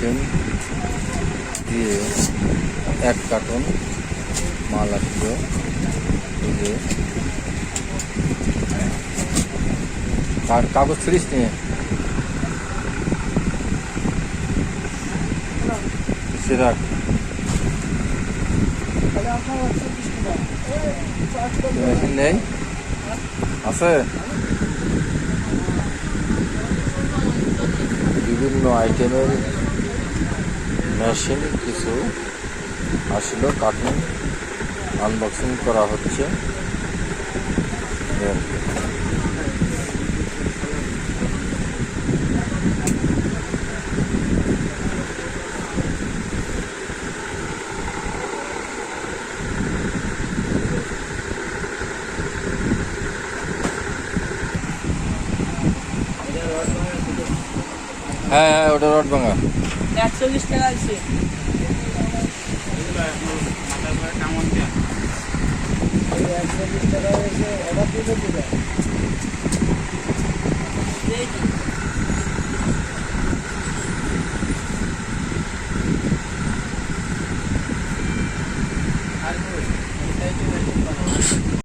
Item দিয়ে 1 carton মাল আসলো। এই যে কাগজ ছিড়িস নিয়ে রাখ। মেশিন নেই আছে, বিভিন্ন আইটেমের মেশিন কিছু আসলো, কার্টুন আনবক্সিং করা হচ্ছে। হ্যাঁ হ্যাঁ, ওটা রড ভাঙা 41 টাকা আছে। টাকা অর্ডার দিয়ে